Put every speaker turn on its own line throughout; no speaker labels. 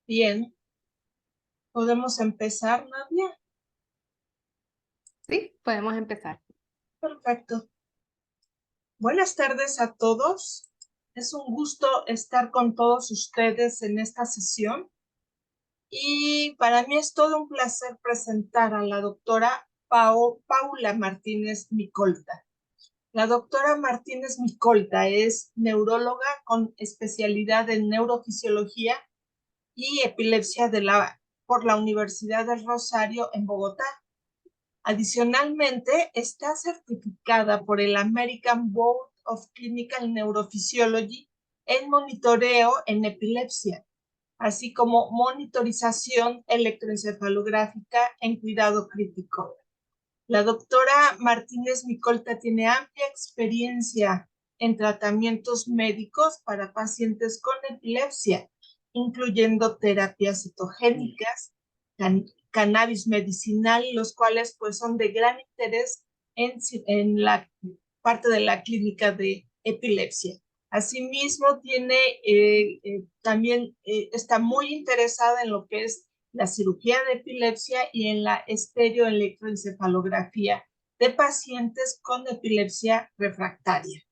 Bien, podemos empezar, Nadia.
Sí, podemos empezar.
Perfecto. Buenas tardes a todos. Es un gusto estar con todos ustedes en esta sesión y para mí es todo un placer presentar a la doctora Paula Martínez Micolta. La doctora Martínez Micolta es neuróloga con especialidad en neurofisiología y epilepsia por la Universidad del Rosario en Bogotá. Adicionalmente, está certificada por el American Board of Clinical Neurophysiology en monitoreo en epilepsia, así como monitorización electroencefalográfica en cuidado crítico. La doctora Martínez Micolta tiene amplia experiencia en tratamientos médicos para pacientes con epilepsia, incluyendo terapias cetogénicas, cannabis medicinal, los cuales pues son de gran interés en la parte de la clínica de epilepsia. Asimismo, también está muy interesada en lo que es la cirugía de epilepsia y en la estereoelectroencefalografía de pacientes con epilepsia refractaria.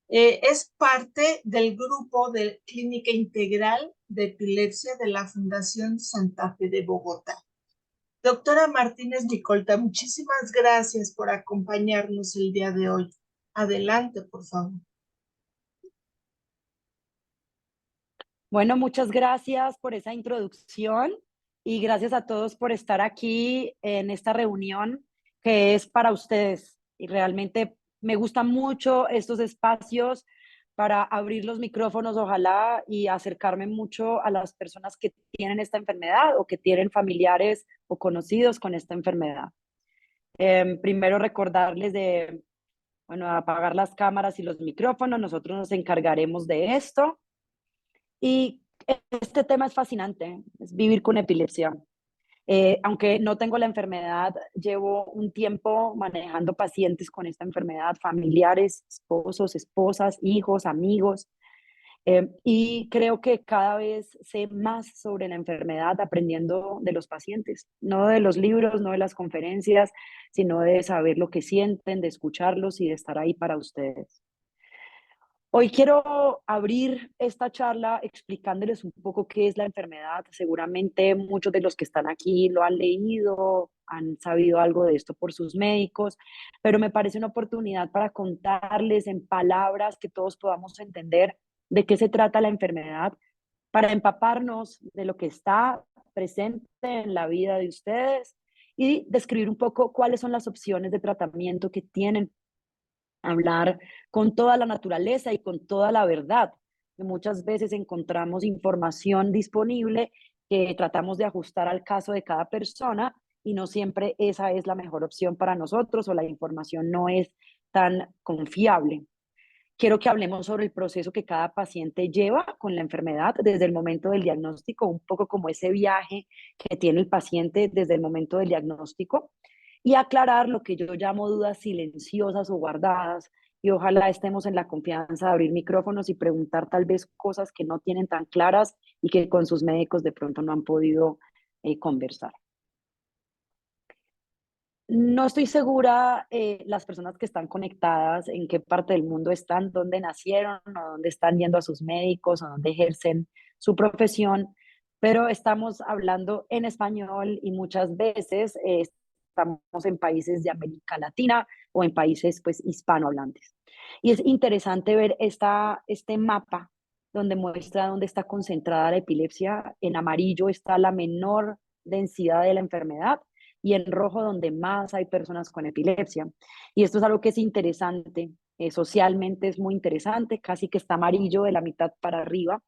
Es parte del grupo de Clínica Integral de Epilepsia de la Fundación Santa Fe de Bogotá. Doctora Martínez Micolta, muchísimas gracias por acompañarnos el día de hoy. Adelante, por favor.
Bueno, muchas gracias por esa introducción y gracias a todos por estar aquí en esta reunión que es para ustedes. Y realmente me gustan mucho estos espacios para abrir los micrófonos, ojalá, y acercarme mucho a las personas que tienen esta enfermedad o que tienen familiares o conocidos con esta enfermedad. Primero recordarles de, bueno, apagar las cámaras y los micrófonos, nosotros nos encargaremos de esto. Y este tema es fascinante, es vivir con epilepsia. Aunque no tengo la enfermedad, llevo un tiempo manejando pacientes con esta enfermedad, familiares, esposos, esposas, hijos, amigos. Y creo que cada vez sé más sobre la enfermedad aprendiendo de los pacientes, no de los libros, no de las conferencias, sino de saber lo que sienten, de escucharlos y de estar ahí para ustedes. Hoy quiero abrir esta charla explicándoles un poco qué es la enfermedad. Seguramente muchos de los que están aquí lo han leído, han sabido algo de esto por sus médicos, pero me parece una oportunidad para contarles en palabras que todos podamos entender de qué se trata la enfermedad, para empaparnos de lo que está presente en la vida de ustedes y describir un poco cuáles son las opciones de tratamiento que tienen, hablar con toda la naturaleza y con toda la verdad. Muchas veces encontramos información disponible que tratamos de ajustar al caso de cada persona y no siempre esa es la mejor opción para nosotros o la información no es tan confiable. Quiero que hablemos sobre el proceso que cada paciente lleva con la enfermedad desde el momento del diagnóstico, un poco como ese viaje que tiene el paciente desde el momento del diagnóstico y aclarar lo que yo llamo dudas silenciosas o guardadas y ojalá estemos en la confianza de abrir micrófonos y preguntar tal vez cosas que no tienen tan claras y que con sus médicos de pronto no han podido conversar. No estoy segura las personas que están conectadas en qué parte del mundo están, dónde nacieron o dónde están yendo a sus médicos o dónde ejercen su profesión, pero estamos hablando en español y muchas veces estamos en países de América Latina o en países pues hispanohablantes. Y es interesante ver este mapa donde muestra dónde está concentrada la epilepsia. En amarillo está la menor densidad de la enfermedad y en rojo donde más hay personas con epilepsia. Y esto es algo que es interesante, socialmente es muy interesante, casi que está amarillo de la mitad para arriba.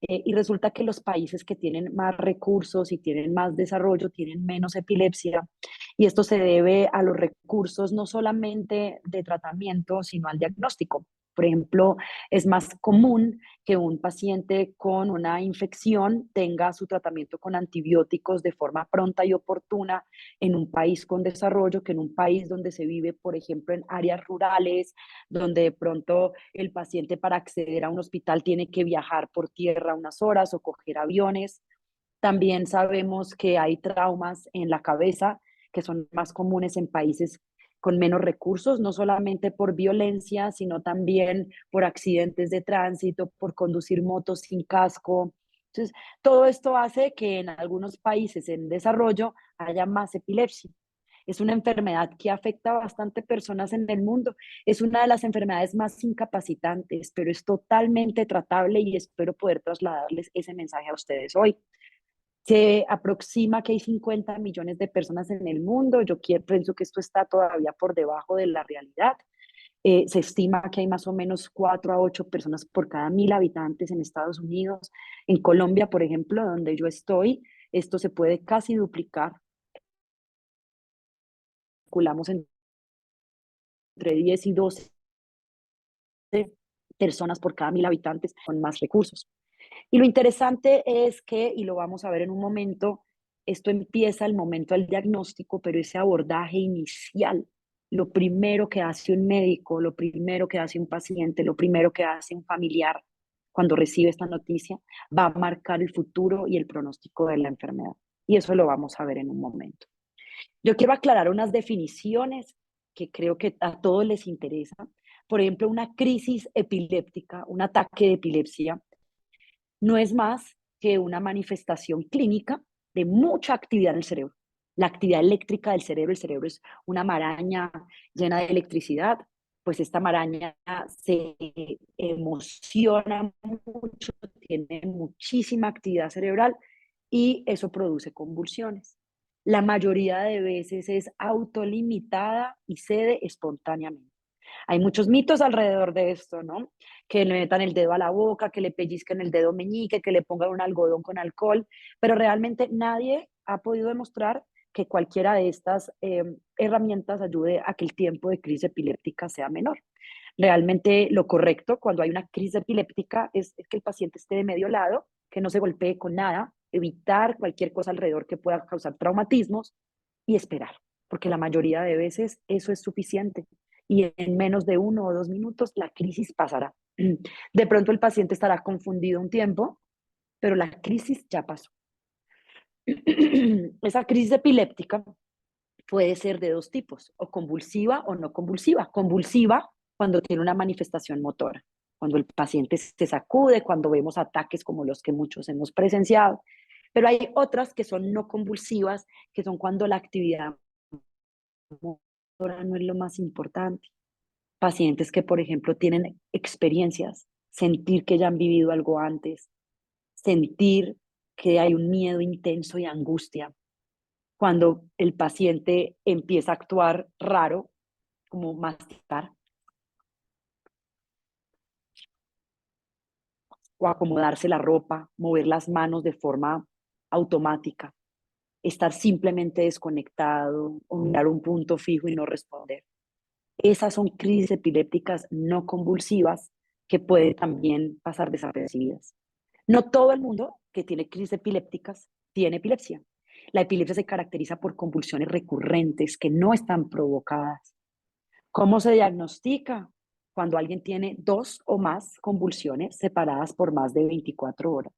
Y resulta que los países que tienen más recursos y tienen más desarrollo tienen menos epilepsia. Y esto se debe a los recursos no solamente de tratamiento, sino al diagnóstico. Por ejemplo, es más común que un paciente con una infección tenga su tratamiento con antibióticos de forma pronta y oportuna en un país con desarrollo que en un país donde se vive, por ejemplo, en áreas rurales, donde de pronto el paciente para acceder a un hospital tiene que viajar por tierra unas horas o coger aviones. También sabemos que hay traumas en la cabeza que son más comunes en países con menos recursos, no solamente por violencia, sino también por accidentes de tránsito, por conducir motos sin casco. Entonces, todo esto hace que en algunos países en desarrollo haya más epilepsia. Es una enfermedad que afecta a bastante personas en el mundo. Es una de las enfermedades más incapacitantes, pero es totalmente tratable y espero poder trasladarles ese mensaje a ustedes hoy. Se aproxima que hay 50 millones de personas en el mundo. Pienso que esto está todavía por debajo de la realidad. Se estima que hay más o menos 4 a 8 personas por cada 1.000 habitantes en Estados Unidos. En Colombia, por ejemplo, donde yo estoy, esto se puede casi duplicar. Calculamos entre 10 y 12 personas por cada 1.000 habitantes con más recursos. Y lo interesante es que, y lo vamos a ver en un momento, esto empieza el momento del diagnóstico, pero ese abordaje inicial, lo primero que hace un médico, lo primero que hace un paciente, lo primero que hace un familiar cuando recibe esta noticia, va a marcar el futuro y el pronóstico de la enfermedad. Y eso lo vamos a ver en un momento. Yo quiero aclarar unas definiciones que creo que a todos les interesa. Por ejemplo, una crisis epiléptica, un ataque de epilepsia, no es más que una manifestación clínica de mucha actividad en el cerebro. La actividad eléctrica del cerebro, el cerebro es una maraña llena de electricidad, pues esta maraña se emociona mucho, tiene muchísima actividad cerebral y eso produce convulsiones. La mayoría de veces es autolimitada y cede espontáneamente. Hay muchos mitos alrededor de esto, ¿no? Que le metan el dedo a la boca, que le pellizquen el dedo meñique, que le pongan un algodón con alcohol, pero realmente nadie ha podido demostrar que cualquiera de estas herramientas ayude a que el tiempo de crisis epiléptica sea menor. Realmente lo correcto cuando hay una crisis epiléptica es que el paciente esté de medio lado, que no se golpee con nada, evitar cualquier cosa alrededor que pueda causar traumatismos y esperar, porque la mayoría de veces eso es suficiente y en menos de 1 o 2 minutos la crisis pasará. De pronto el paciente estará confundido un tiempo, pero la crisis ya pasó. Esa crisis epiléptica puede ser de dos tipos, o convulsiva o no convulsiva. Convulsiva cuando tiene una manifestación motora, cuando el paciente se sacude, cuando vemos ataques como los que muchos hemos presenciado. Pero hay otras que son no convulsivas, que son cuando la actividad motora no es lo más importante. Pacientes que, por ejemplo, tienen experiencias, sentir que ya han vivido algo antes, sentir que hay un miedo intenso y angustia. Cuando el paciente empieza a actuar raro, como masticar o acomodarse la ropa, mover las manos de forma automática, estar simplemente desconectado o mirar un punto fijo y no responder. Esas son crisis epilépticas no convulsivas que pueden también pasar desapercibidas. No todo el mundo que tiene crisis epilépticas tiene epilepsia. La epilepsia se caracteriza por convulsiones recurrentes que no están provocadas. ¿Cómo se diagnostica? Cuando alguien tiene 2 o más convulsiones separadas por más de 24 horas.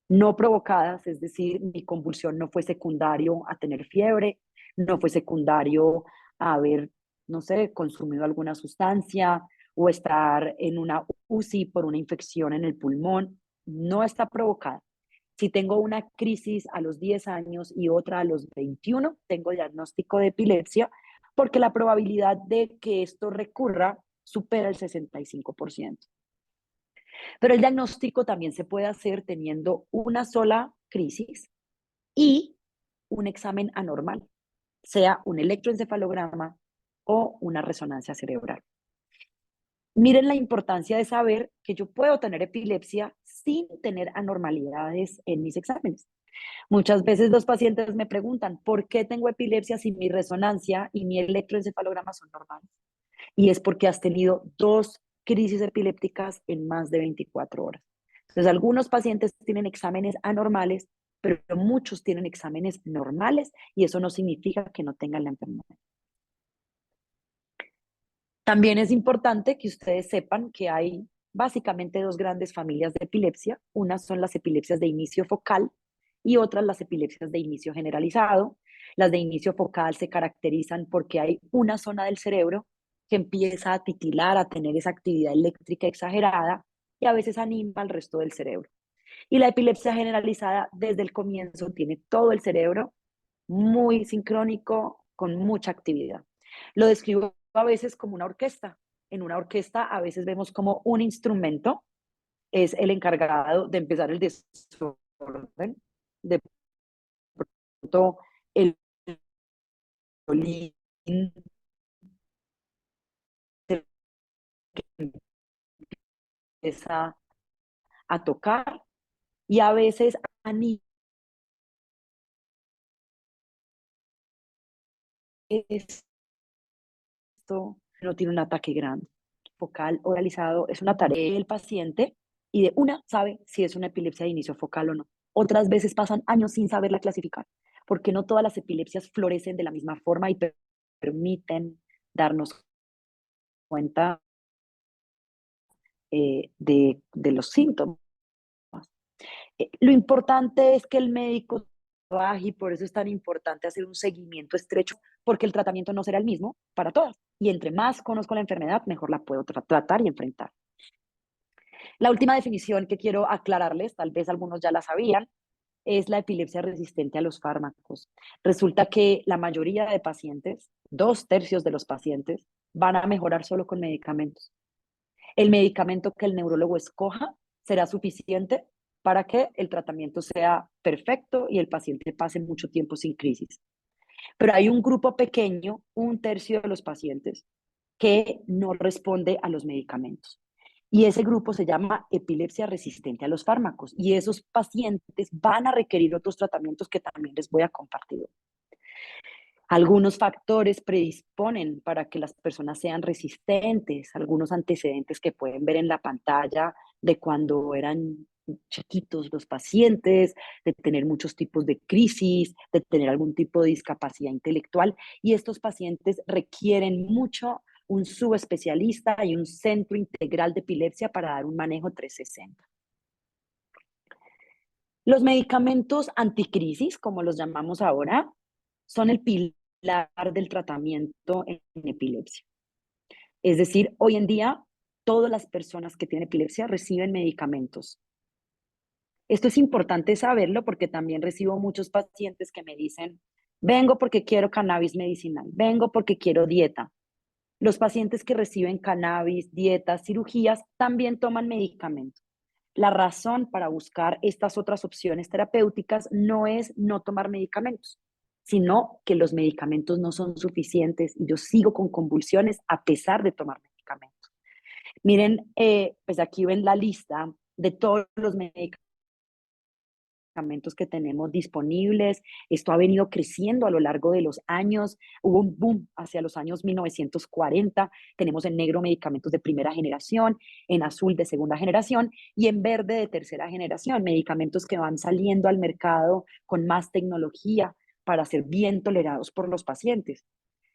No provocadas, es decir, mi convulsión no fue secundario a tener fiebre, no fue secundario a haber, no sé, consumido alguna sustancia o estar en una UCI por una infección en el pulmón. No está provocada. Si tengo una crisis a los 10 años y otra a los 21, tengo diagnóstico de epilepsia porque la probabilidad de que esto recurra supera el 65%. Pero el diagnóstico también se puede hacer teniendo una sola crisis y un examen anormal, sea un electroencefalograma o una resonancia cerebral. Miren la importancia de saber que yo puedo tener epilepsia sin tener anormalidades en mis exámenes. Muchas veces los pacientes me preguntan, ¿por qué tengo epilepsia si mi resonancia y mi electroencefalograma son normales? Y es porque has tenido 2 crisis epilépticas en más de 24 horas. Entonces, algunos pacientes tienen exámenes anormales, pero muchos tienen exámenes normales y eso no significa que no tengan la enfermedad. También es importante que ustedes sepan que hay básicamente 2 grandes familias de epilepsia. Unas son las epilepsias de inicio focal y otras las epilepsias de inicio generalizado. Las de inicio focal se caracterizan porque hay una zona del cerebro que empieza a titilar, a tener esa actividad eléctrica exagerada y a veces anima al resto del cerebro. Y la epilepsia generalizada desde el comienzo tiene todo el cerebro muy sincrónico, con mucha actividad. Lo describo a veces como una orquesta. En una orquesta a veces vemos como un instrumento es el encargado de empezar el desorden, de pronto el violín empieza a tocar y a veces anima esto, no tiene un ataque grande. Focal oralizado es una tarea del paciente y de una sabe si es una epilepsia de inicio focal o no. Otras veces pasan años sin saberla clasificar, porque no todas las epilepsias florecen de la misma forma y permiten darnos cuenta de los síntomas. Lo importante es que el médico trabaje y por eso es tan importante hacer un seguimiento estrecho, porque el tratamiento no será el mismo para todas. Y entre más conozco la enfermedad, mejor la puedo tratar y enfrentar. La última definición que quiero aclararles, tal vez algunos ya la sabían, es la epilepsia resistente a los fármacos. Resulta que la mayoría de pacientes, 2/3 de los pacientes, van a mejorar solo con medicamentos. El medicamento que el neurólogo escoja será suficiente para que el tratamiento sea perfecto y el paciente pase mucho tiempo sin crisis. Pero hay un grupo pequeño, 1/3 de los pacientes, que no responde a los medicamentos. Y ese grupo se llama epilepsia resistente a los fármacos. Y esos pacientes van a requerir otros tratamientos que también les voy a compartir. Algunos factores predisponen para que las personas sean resistentes, algunos antecedentes que pueden ver en la pantalla de cuando eran chiquitos los pacientes, de tener muchos tipos de crisis, de tener algún tipo de discapacidad intelectual. Y estos pacientes requieren mucho un subespecialista y un centro integral de epilepsia para dar un manejo 360. Los medicamentos anticrisis, como los llamamos ahora, son el pilar del tratamiento en epilepsia. Es decir, hoy en día todas las personas que tienen epilepsia reciben medicamentos. Esto es importante saberlo porque también recibo muchos pacientes que me dicen, vengo porque quiero cannabis medicinal, vengo porque quiero dieta. Los pacientes que reciben cannabis, dietas, cirugías, también toman medicamentos. La razón para buscar estas otras opciones terapéuticas no es no tomar medicamentos, sino que los medicamentos no son suficientes y yo sigo con convulsiones a pesar de tomar medicamentos. Miren, pues aquí ven la lista de todos los medicamentos que tenemos disponibles. Esto ha venido creciendo a lo largo de los años. Hubo un boom hacia los años 1940. Tenemos en negro medicamentos de primera generación, en azul de segunda generación y en verde de tercera generación. Medicamentos que van saliendo al mercado con más tecnología para ser bien tolerados por los pacientes.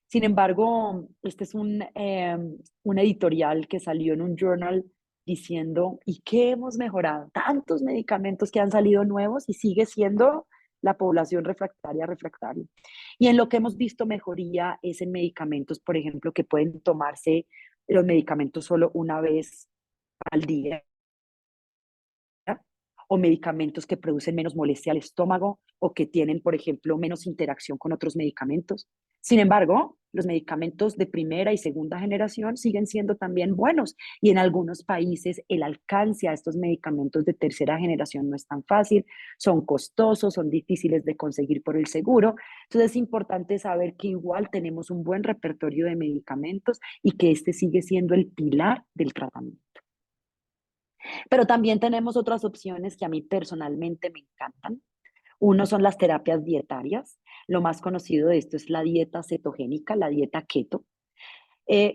Sin embargo, este es un editorial que salió en un journal diciendo, ¿y qué hemos mejorado? Tantos medicamentos que han salido nuevos y sigue siendo la población refractaria. Y en lo que hemos visto mejoría es en medicamentos, por ejemplo, que pueden tomarse los medicamentos solo una vez al día o medicamentos que producen menos molestia al estómago o que tienen, por ejemplo, menos interacción con otros medicamentos. Sin embargo, los medicamentos de primera y segunda generación siguen siendo también buenos y en algunos países el alcance a estos medicamentos de tercera generación no es tan fácil, son costosos, son difíciles de conseguir por el seguro. Entonces es importante saber que igual tenemos un buen repertorio de medicamentos y que este sigue siendo el pilar del tratamiento. Pero también tenemos otras opciones que a mí personalmente me encantan. Uno son las terapias dietarias. Lo más conocido de esto es la dieta cetogénica, la dieta keto.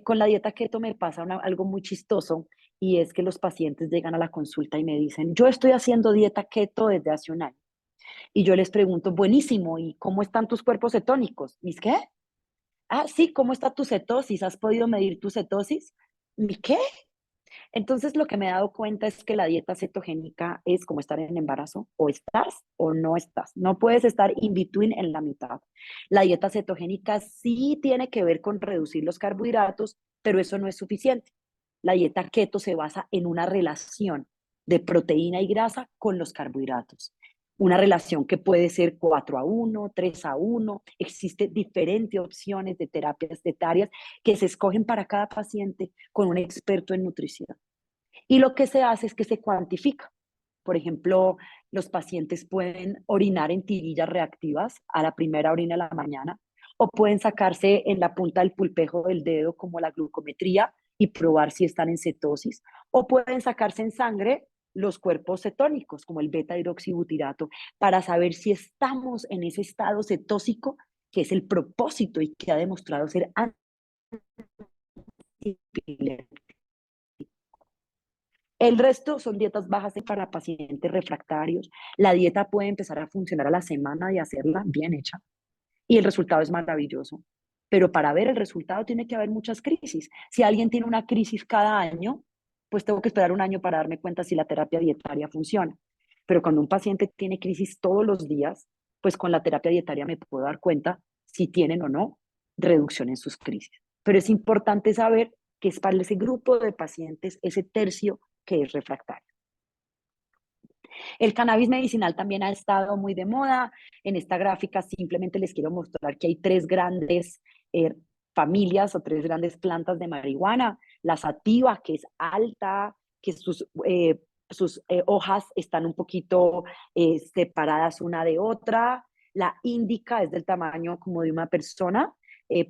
Con la dieta keto me pasa algo muy chistoso y es que los pacientes llegan a la consulta y me dicen, yo estoy haciendo dieta keto desde hace un año. Y yo les pregunto, buenísimo, ¿y cómo están tus cuerpos cetónicos? ¿Mis qué? Ah, sí, ¿cómo está tu cetosis? ¿Has podido medir tu cetosis? ¿Mi qué? Entonces, lo que me he dado cuenta es que la dieta cetogénica es como estar en embarazo, o estás o no estás. No puedes estar in between en la mitad. La dieta cetogénica sí tiene que ver con reducir los carbohidratos, pero eso no es suficiente. La dieta keto se basa en una relación de proteína y grasa con los carbohidratos. Una relación que puede ser 4:1, 3:1. Existen diferentes opciones de terapias dietarias que se escogen para cada paciente con un experto en nutrición. Y lo que se hace es que se cuantifica. Por ejemplo, los pacientes pueden orinar en tirillas reactivas a la primera orina de la mañana o pueden sacarse en la punta del pulpejo del dedo como la glucometría y probar si están en cetosis o pueden sacarse en sangre los cuerpos cetónicos como el beta hidroxibutirato para saber si estamos en ese estado cetósico que es el propósito y que ha demostrado ser antiepiléptico. El resto son dietas bajas para pacientes refractarios. La dieta puede empezar a funcionar a la semana de hacerla bien hecha y el resultado es maravilloso. Pero para ver el resultado tiene que haber muchas crisis. Si alguien tiene una crisis cada año, pues tengo que esperar un año para darme cuenta si la terapia dietaria funciona. Pero cuando un paciente tiene crisis todos los días, pues con la terapia dietaria me puedo dar cuenta si tienen o no reducción en sus crisis. Pero es importante saber que es para ese grupo de pacientes, ese tercio que es refractario. El cannabis medicinal también ha estado muy de moda. En esta gráfica simplemente les quiero mostrar que hay tres grandes eh, familias o tres grandes plantas de marihuana. La sativa, que es alta, que sus hojas están un poquito separadas una de otra. La índica es del tamaño como de una persona,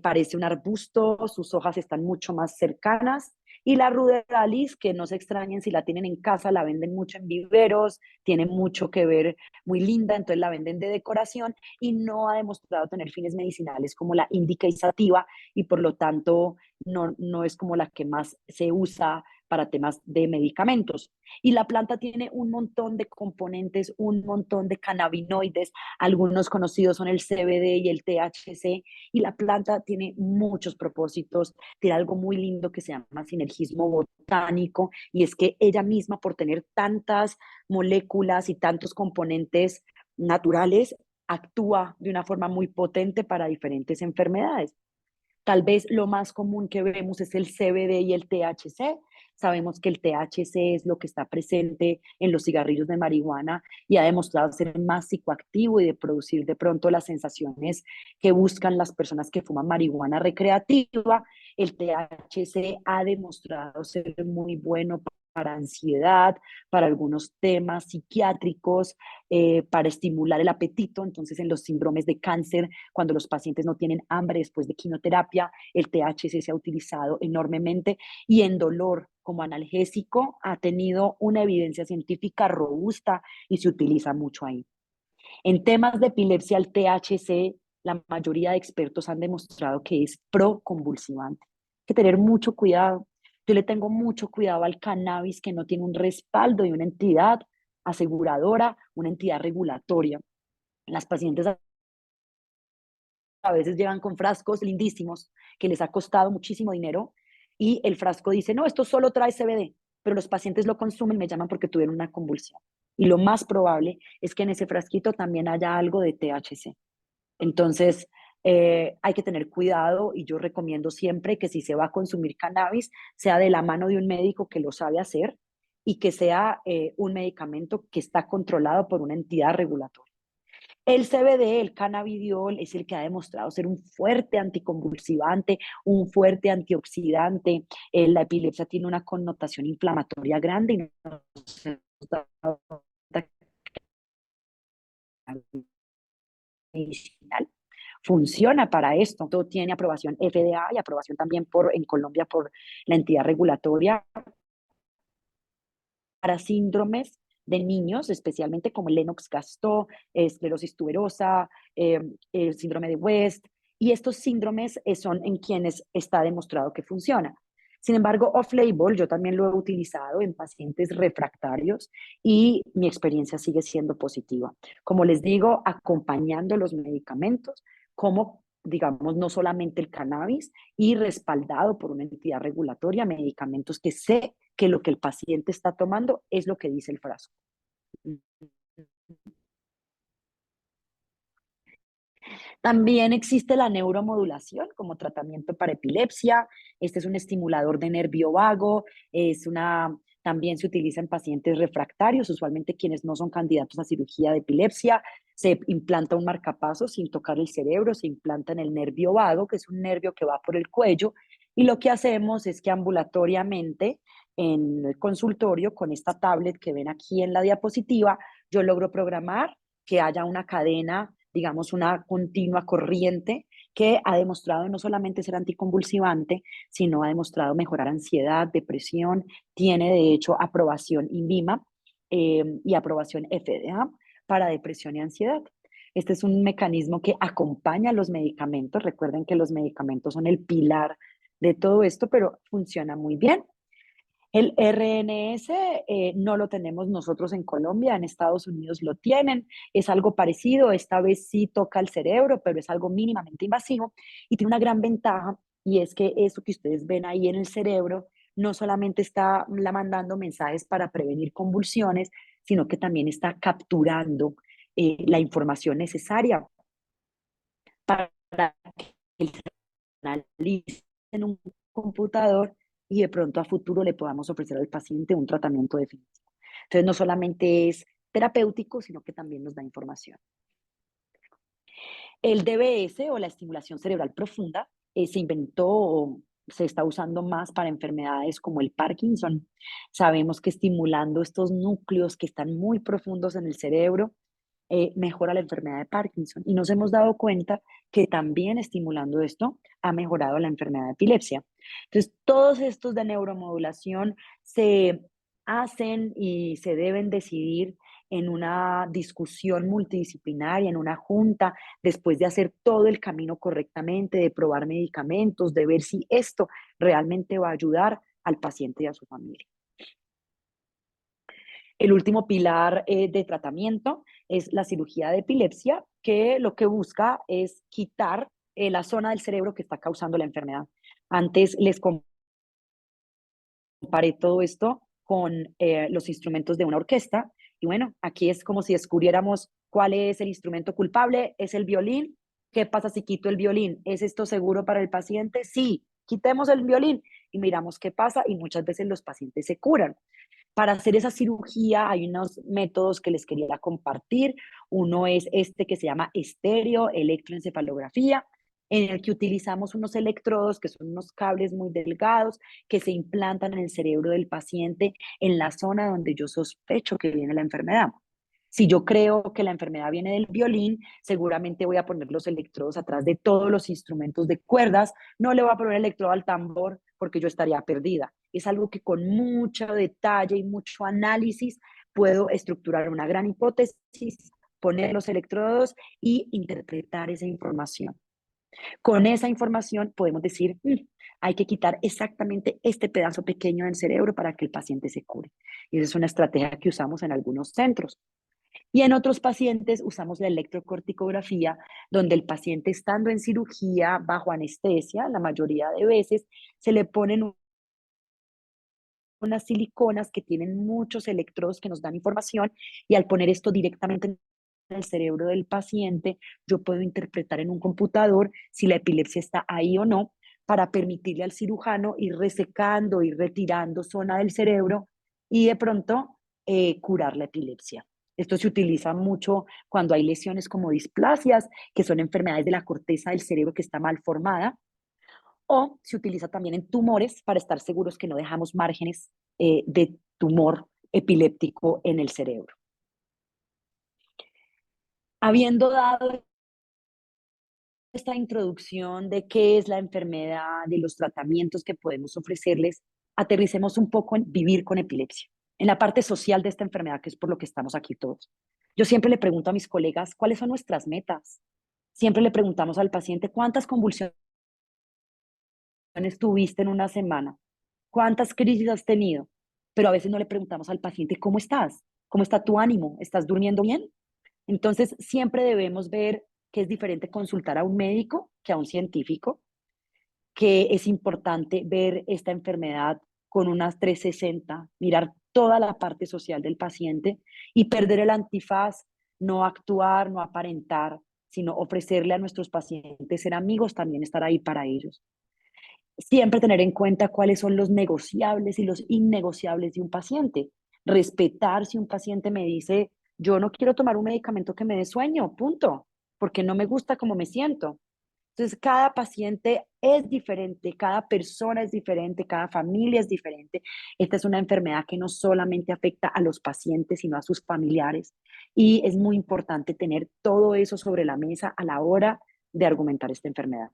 parece un arbusto, sus hojas están mucho más cercanas. Y la ruderalis, que no se extrañen si la tienen en casa, la venden mucho en viveros, tiene mucho que ver, muy linda, entonces la venden de decoración y no ha demostrado tener fines medicinales como la índica y sativa y por lo tanto no es como la que más se usa para temas de medicamentos. Y la planta tiene un montón de componentes, un montón de cannabinoides, algunos conocidos son el CBD y el THC, y la planta tiene muchos propósitos, tiene algo muy lindo que se llama sinergismo botánico, y es que ella misma, por tener tantas moléculas y tantos componentes naturales, actúa de una forma muy potente para diferentes enfermedades. Tal vez lo más común que vemos es el CBD y el THC. Sabemos que el THC es lo que está presente en los cigarrillos de marihuana y ha demostrado ser más psicoactivo y de producir de pronto las sensaciones que buscan las personas que fuman marihuana recreativa. El THC ha demostrado ser muy bueno para ansiedad, para algunos temas psiquiátricos, para estimular el apetito. Entonces, en los síndromes de cáncer, cuando los pacientes no tienen hambre después de quimioterapia, el THC se ha utilizado enormemente y en dolor como analgésico ha tenido una evidencia científica robusta y se utiliza mucho ahí. En temas de epilepsia, el THC, la mayoría de expertos han demostrado que es proconvulsivante. Hay que tener mucho cuidado. Yo le tengo mucho cuidado al cannabis que no tiene un respaldo de una entidad aseguradora, una entidad regulatoria. Las pacientes a veces llegan con frascos lindísimos que les ha costado muchísimo dinero y el frasco dice, no, esto solo trae CBD, pero los pacientes lo consumen, me llaman porque tuvieron una convulsión. Y lo más probable es que en ese frasquito también haya algo de THC. Entonces, hay que tener cuidado y yo recomiendo siempre que si se va a consumir cannabis, sea de la mano de un médico que lo sabe hacer y que sea un medicamento que está controlado por una entidad regulatoria. El CBD, el cannabidiol, es el que ha demostrado ser un fuerte anticonvulsivante, un fuerte antioxidante. La epilepsia tiene una connotación inflamatoria grande y nos hemos dado cuenta que medicinal funciona para esto. Todo tiene aprobación FDA y aprobación también en Colombia por la entidad regulatoria para síndromes de niños, especialmente como el Lennox-Gastaut, esclerosis tuberosa, el síndrome de West, y estos síndromes son en quienes está demostrado que funciona. Sin embargo, off-label yo también lo he utilizado en pacientes refractarios y mi experiencia sigue siendo positiva. Como les digo, acompañando los medicamentos, como digamos, no solamente el cannabis y respaldado por una entidad regulatoria, medicamentos que sé que lo que el paciente está tomando es lo que dice el frasco. También existe la neuromodulación como tratamiento para epilepsia. Este es un estimulador de nervio vago, también se utiliza en pacientes refractarios, usualmente quienes no son candidatos a cirugía de epilepsia. Se implanta un marcapasos sin tocar el cerebro, se implanta en el nervio vago, que es un nervio que va por el cuello, y lo que hacemos es que ambulatoriamente en el consultorio, con esta tablet que ven aquí en la diapositiva, yo logro programar que haya una cadena, digamos, una continua corriente que ha demostrado no solamente ser anticonvulsivante, sino ha demostrado mejorar ansiedad, depresión, tiene de hecho aprobación INVIMA y aprobación FDA para depresión y ansiedad. Este es un mecanismo que acompaña a los medicamentos. Recuerden que los medicamentos son el pilar de todo esto, pero funciona muy bien. El RNS no lo tenemos nosotros en Colombia, en Estados Unidos lo tienen, es algo parecido, esta vez sí toca el cerebro, pero es algo mínimamente invasivo y tiene una gran ventaja y es que eso que ustedes ven ahí en el cerebro no solamente está mandando mensajes para prevenir convulsiones, sino que también está capturando la información necesaria para que se analice en un computador y de pronto a futuro le podamos ofrecer al paciente un tratamiento definitivo. Entonces, no solamente es terapéutico, sino que también nos da información. El DBS o la estimulación cerebral profunda se inventó o se está usando más para enfermedades como el Parkinson. Sabemos que estimulando estos núcleos que están muy profundos en el cerebro, mejora la enfermedad de Parkinson. Y nos hemos dado cuenta que también estimulando esto ha mejorado la enfermedad de epilepsia. Entonces, todos estos de neuromodulación se hacen y se deben decidir en una discusión multidisciplinaria, en una junta, después de hacer todo el camino correctamente, de probar medicamentos, de ver si esto realmente va a ayudar al paciente y a su familia. El último pilar de tratamiento es la cirugía de epilepsia, que lo que busca es quitar la zona del cerebro que está causando la enfermedad. Antes les comparé todo esto con los instrumentos de una orquesta y bueno, aquí es como si descubriéramos cuál es el instrumento culpable, es el violín. ¿Qué pasa si quito el violín? ¿Es esto seguro para el paciente? Sí, quitemos el violín y miramos qué pasa y muchas veces los pacientes se curan. Para hacer esa cirugía hay unos métodos que les quería compartir. Uno es este que se llama estéreo electroencefalografía, en el que utilizamos unos electrodos que son unos cables muy delgados que se implantan en el cerebro del paciente en la zona donde yo sospecho que viene la enfermedad. Si yo creo que la enfermedad viene del violín, seguramente voy a poner los electrodos atrás de todos los instrumentos de cuerdas. No le voy a poner electrodo al tambor porque yo estaría perdida. Es algo que con mucho detalle y mucho análisis puedo estructurar una gran hipótesis, poner los electrodos y interpretar esa información. Con esa información podemos decir, hay que quitar exactamente este pedazo pequeño del cerebro para que el paciente se cure. Y esa es una estrategia que usamos en algunos centros. Y en otros pacientes usamos la electrocorticografía, donde el paciente estando en cirugía bajo anestesia, la mayoría de veces, se le ponen unas siliconas que tienen muchos electrodos que nos dan información y al poner esto directamente en el cerebro del paciente, yo puedo interpretar en un computador si la epilepsia está ahí o no para permitirle al cirujano ir resecando, ir retirando zona del cerebro y de pronto curar la epilepsia. Esto se utiliza mucho cuando hay lesiones como displasias, que son enfermedades de la corteza del cerebro que está mal formada, o se utiliza también en tumores para estar seguros que no dejamos márgenes de tumor epiléptico en el cerebro. Habiendo dado esta introducción de qué es la enfermedad, de los tratamientos que podemos ofrecerles, aterricemos un poco en vivir con epilepsia, en la parte social de esta enfermedad, que es por lo que estamos aquí todos. Yo siempre le pregunto a mis colegas, ¿cuáles son nuestras metas? Siempre le preguntamos al paciente, ¿cuántas convulsiones tuviste en una semana? ¿Cuántas crisis has tenido? Pero a veces no le preguntamos al paciente, ¿cómo estás? ¿Cómo está tu ánimo? ¿Estás durmiendo bien? Entonces, siempre debemos ver que es diferente consultar a un médico que a un científico, que es importante ver esta enfermedad con unas 360, mirar toda la parte social del paciente y perder el antifaz, no actuar, no aparentar, sino ofrecerle a nuestros pacientes ser amigos, también estar ahí para ellos. Siempre tener en cuenta cuáles son los negociables y los innegociables de un paciente. Respetar si un paciente me dice, yo no quiero tomar un medicamento que me dé sueño, punto, porque no me gusta cómo me siento. Entonces, cada paciente es diferente, cada persona es diferente, cada familia es diferente. Esta es una enfermedad que no solamente afecta a los pacientes, sino a sus familiares. Y es muy importante tener todo eso sobre la mesa a la hora de argumentar esta enfermedad.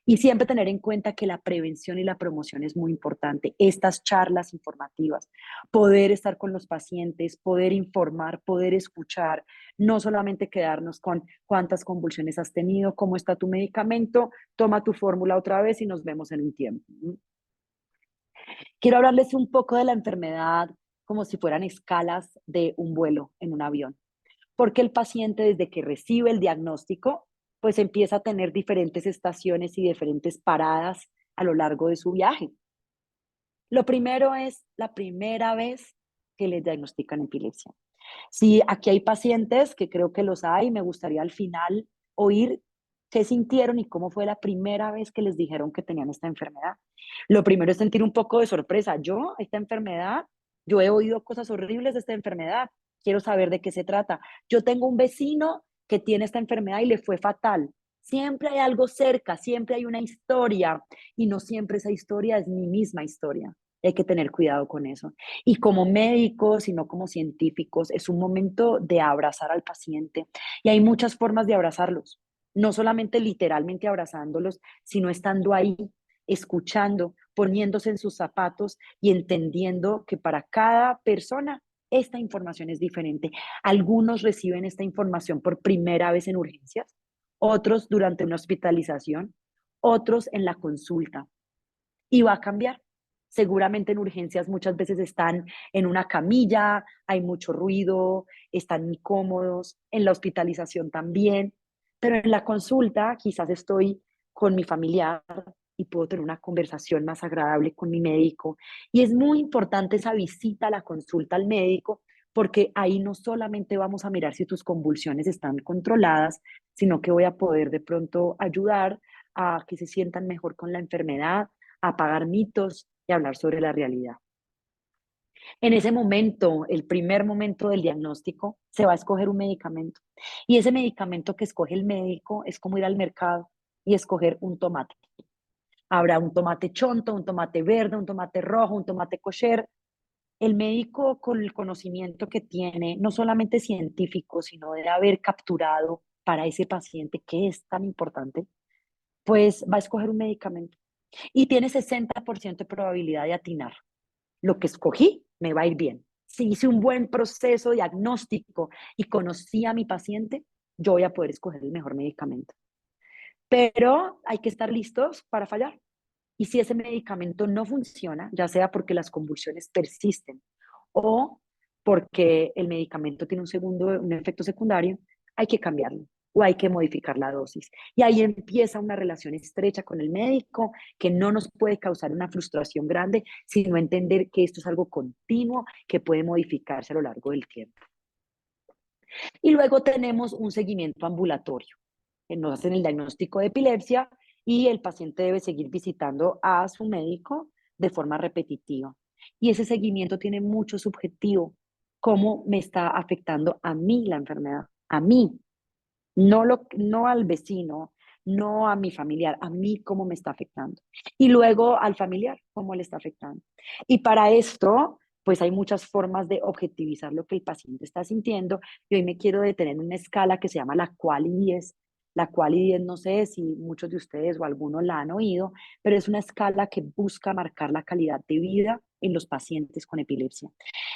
Y siempre tener en cuenta que la prevención y la promoción es muy importante. Estas charlas informativas, poder estar con los pacientes, poder informar, poder escuchar, no solamente quedarnos con cuántas convulsiones has tenido, cómo está tu medicamento, toma tu fórmula otra vez y nos vemos en un tiempo. Quiero hablarles un poco de la enfermedad como si fueran escalas de un vuelo en un avión, porque el paciente desde que recibe el diagnóstico, pues empieza a tener diferentes estaciones y diferentes paradas a lo largo de su viaje. Lo primero es la primera vez que les diagnostican epilepsia. Si aquí hay pacientes, que creo que los hay, me gustaría al final oír qué sintieron y cómo fue la primera vez que les dijeron que tenían esta enfermedad. Lo primero es sentir un poco de sorpresa. Esta enfermedad, yo he oído cosas horribles de esta enfermedad. Quiero saber de qué se trata. Yo tengo un vecino que tiene esta enfermedad y le fue fatal. Siempre hay algo cerca, siempre hay una historia y no siempre esa historia es mi misma historia. Hay que tener cuidado con eso. Y como médicos y no como científicos, es un momento de abrazar al paciente. Y hay muchas formas de abrazarlos, no solamente literalmente abrazándolos, sino estando ahí, escuchando, poniéndose en sus zapatos y entendiendo que para cada persona esta información es diferente. Algunos reciben esta información por primera vez en urgencias, otros durante una hospitalización, otros en la consulta. Y va a cambiar. Seguramente en urgencias muchas veces están en una camilla, hay mucho ruido, están incómodos, en la hospitalización también, pero en la consulta quizás estoy con mi familiar y puedo tener una conversación más agradable con mi médico. Y es muy importante esa visita a la consulta al médico, porque ahí no solamente vamos a mirar si tus convulsiones están controladas, sino que voy a poder de pronto ayudar a que se sientan mejor con la enfermedad, a apagar mitos y hablar sobre la realidad. En ese momento, el primer momento del diagnóstico, se va a escoger un medicamento. Y ese medicamento que escoge el médico es como ir al mercado y escoger un tomate. Habrá un tomate chonto, un tomate verde, un tomate rojo, un tomate kosher. El médico, con el conocimiento que tiene, no solamente científico, sino de haber capturado para ese paciente que es tan importante, pues va a escoger un medicamento y tiene 60% de probabilidad de atinar. Lo que escogí me va a ir bien. Si hice un buen proceso diagnóstico y conocí a mi paciente, yo voy a poder escoger el mejor medicamento. Pero hay que estar listos para fallar. Y si ese medicamento no funciona, ya sea porque las convulsiones persisten o porque el medicamento tiene un efecto secundario, hay que cambiarlo o hay que modificar la dosis. Y ahí empieza una relación estrecha con el médico que no nos puede causar una frustración grande, sino entender que esto es algo continuo que puede modificarse a lo largo del tiempo. Y luego tenemos un seguimiento ambulatorio. Nos hacen el diagnóstico de epilepsia y el paciente debe seguir visitando a su médico de forma repetitiva. Y ese seguimiento tiene mucho subjetivo. ¿Cómo me está afectando a mí la enfermedad? A mí, no al vecino, no a mi familiar, a mí cómo me está afectando. Y luego al familiar, cómo le está afectando. Y para esto, pues hay muchas formas de objetivizar lo que el paciente está sintiendo. Y hoy me quiero detener en una escala que se llama la QALY-10. La QALY-10, no sé si muchos de ustedes o algunos la han oído, pero es una escala que busca marcar la calidad de vida en los pacientes con epilepsia.